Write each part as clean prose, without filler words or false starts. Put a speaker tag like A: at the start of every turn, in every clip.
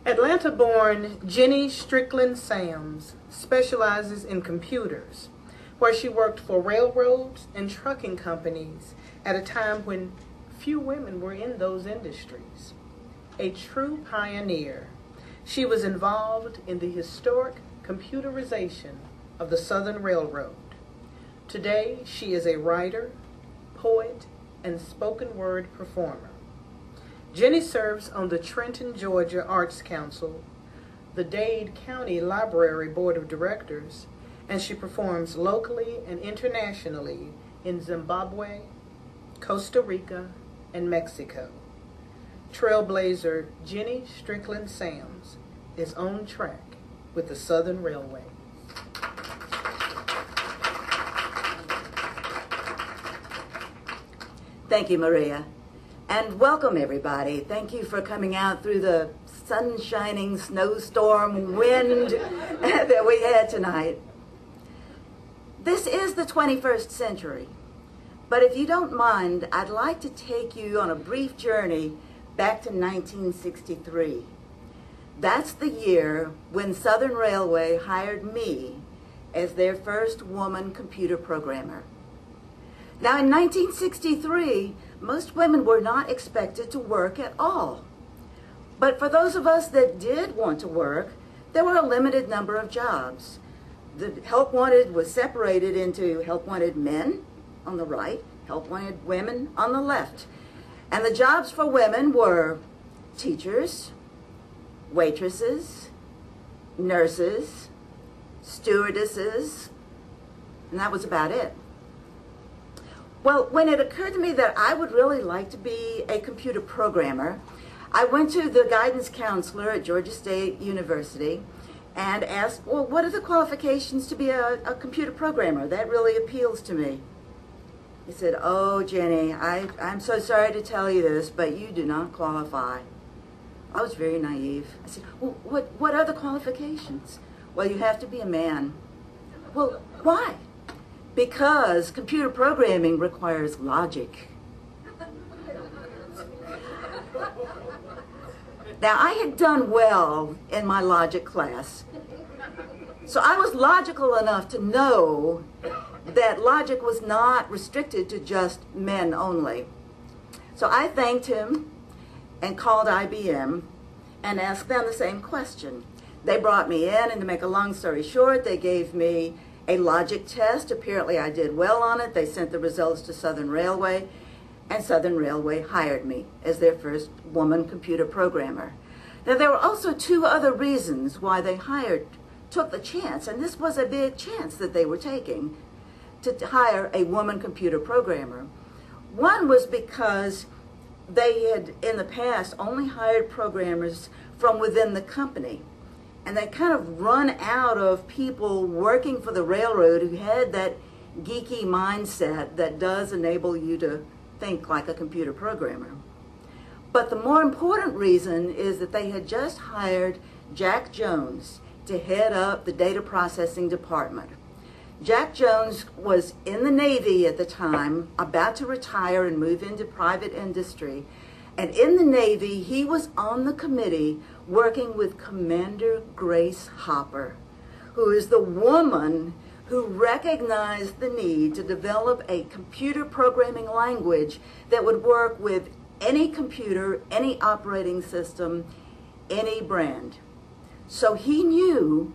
A: Atlanta-born Ginnie Sams specializes in computers, where she worked for railroads and trucking companies at a time when few women were in those industries. A true pioneer, she was involved in the historic computerization of the Southern Railroad. Today, she is a writer, poet, and spoken word performer. Ginnie serves on the Trenton, Georgia Arts Council, the Dade County Library Board of Directors, and she performs locally and internationally in Zimbabwe, Costa Rica, and Mexico. Trailblazer Ginnie Sams is on track with the Southern Railway.
B: Thank you, Maria. And welcome, everybody. Thank you for coming out through the sun-shining, snowstorm, wind that we had tonight. This is the 21st century, but if you don't mind, I'd like to take you on a brief journey back to 1963. That's the year when Southern Railway hired me as their first woman computer programmer. Now, in 1963, most women were not expected to work at all. But for those of us that did want to work, there were a limited number of jobs. The help wanted was separated into help wanted men on the right, help wanted women on the left. And the jobs for women were teachers, waitresses, nurses, stewardesses, and that was about it. Well, when it occurred to me that I would really like to be a computer programmer, I went to the guidance counselor at Georgia State University and asked, well, what are the qualifications to be a computer programmer? That really appeals to me. He said, oh, Jenny, I'm so sorry to tell you this, but you do not qualify. I was very naive. I said, well, what are the qualifications? Well, you have to be a man. Well, why? Because computer programming requires logic. Now, I had done well in my logic class, so I was logical enough to know that logic was not restricted to just men only. So I thanked him and called IBM and asked them the same question. They brought me in, and to make a long story short, they gave me a logic test. Apparently I did well on it. They sent the results to Southern Railway, and Southern Railway hired me as their first woman computer programmer. Now, there were also two other reasons why they took the chance, and this was a big chance that they were taking, to hire a woman computer programmer. One was because they had, in the past, only hired programmers from within the company. And they kind of run out of people working for the railroad who had that geeky mindset that does enable you to think like a computer programmer. But the more important reason is that they had just hired Jack Jones to head up the data processing department. Jack Jones was in the Navy at the time, about to retire and move into private industry. And in the Navy, he was on the committee working with Commander Grace Hopper, who is the woman who recognized the need to develop a computer programming language that would work with any computer, any operating system, any brand. So he knew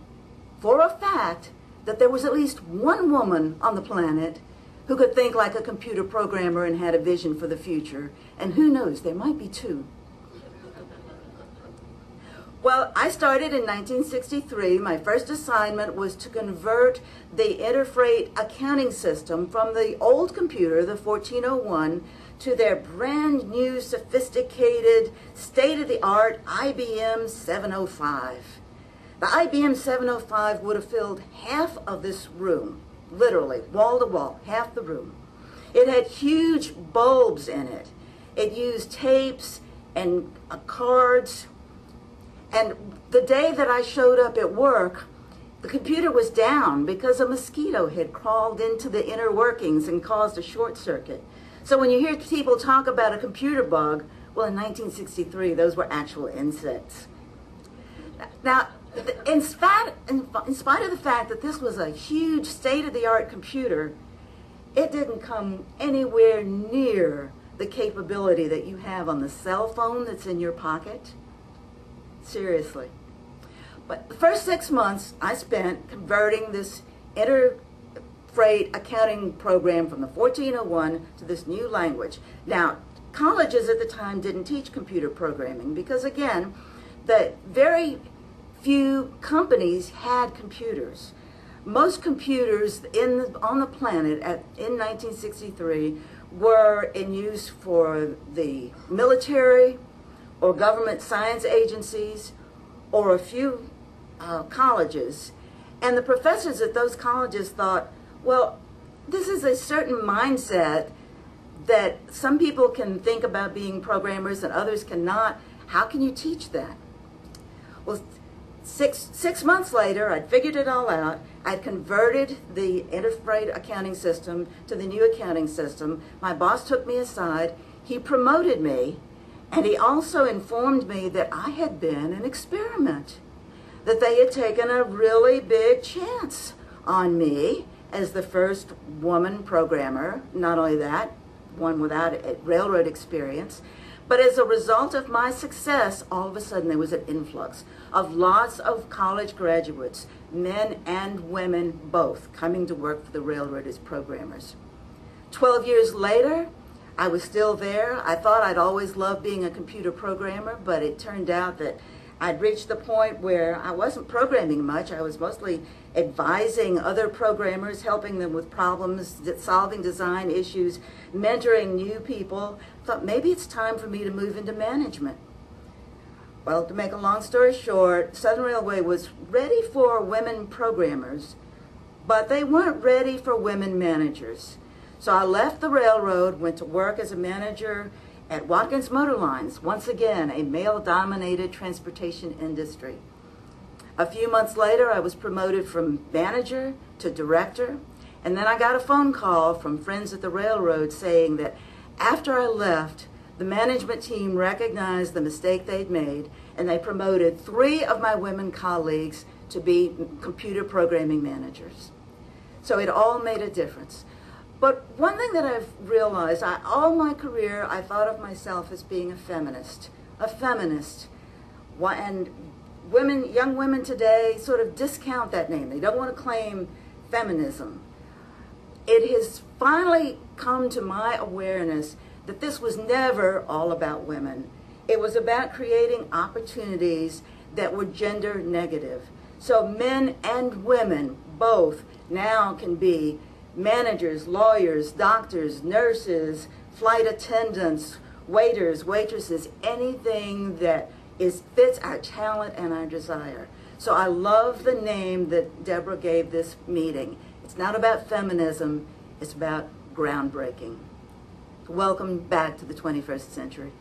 B: for a fact that there was at least one woman on the planet who could think like a computer programmer and had a vision for the future. And who knows, there might be two. Well, I started in 1963. My first assignment was to convert the interfreight accounting system from the old computer, the 1401, to their brand new, sophisticated, state-of-the-art IBM 705. The IBM 705 would have filled half of this room, literally, wall to wall, half the room. It had huge bulbs in it. It used tapes and cards. And the day that I showed up at work, the computer was down because a mosquito had crawled into the inner workings and caused a short circuit. So when you hear people talk about a computer bug, well, in 1963, those were actual insects. Now, in spite of the fact that this was a huge state-of-the-art computer, it didn't come anywhere near the capability that you have on the cell phone that's in your pocket. Seriously. But the first 6 months I spent converting this interfreight accounting program from the 1401 to this new language. Now, colleges at the time didn't teach computer programming because, again, the very few companies had computers. Most computers on the planet in 1963 were in use for the military or government science agencies or a few colleges. And the professors at those colleges thought, well, this is a certain mindset that some people can think about being programmers and others cannot. How can you teach that? Well, six months later, I'd figured it all out. I'd converted the interfreight accounting system to the new accounting system. My boss took me aside. He promoted me, and he also informed me that I had been an experiment, that they had taken a really big chance on me as the first woman programmer. Not only that, one without railroad experience, but as a result of my success, all of a sudden there was an influx of lots of college graduates, men and women both, coming to work for the railroad as programmers. 12 years later, I was still there. I thought I'd always loved being a computer programmer, but it turned out that I'd reached the point where I wasn't programming much. I was mostly advising other programmers, helping them with problems, solving design issues, mentoring new people. I thought maybe it's time for me to move into management. Well, to make a long story short, Southern Railway was ready for women programmers, but they weren't ready for women managers. So I left the railroad, went to work as a manager at Watkins Motor Lines, once again, a male-dominated transportation industry. A few months later, I was promoted from manager to director, and then I got a phone call from friends at the railroad saying that after I left, the management team recognized the mistake they'd made, and they promoted 3 of my women colleagues to be computer programming managers. So it all made a difference. But one thing that I've realized, all my career, I thought of myself as being a feminist. And young women today sort of discount that name. They don't want to claim feminism. It has finally come to my awareness that this was never all about women. It was about creating opportunities that were gender negative. So men and women both now can be managers, lawyers, doctors, nurses, flight attendants, waiters, waitresses, anything that fits our talent and our desire. So I love the name that Deborah gave this meeting. It's not about feminism, it's about groundbreaking. Welcome back to the 21st century.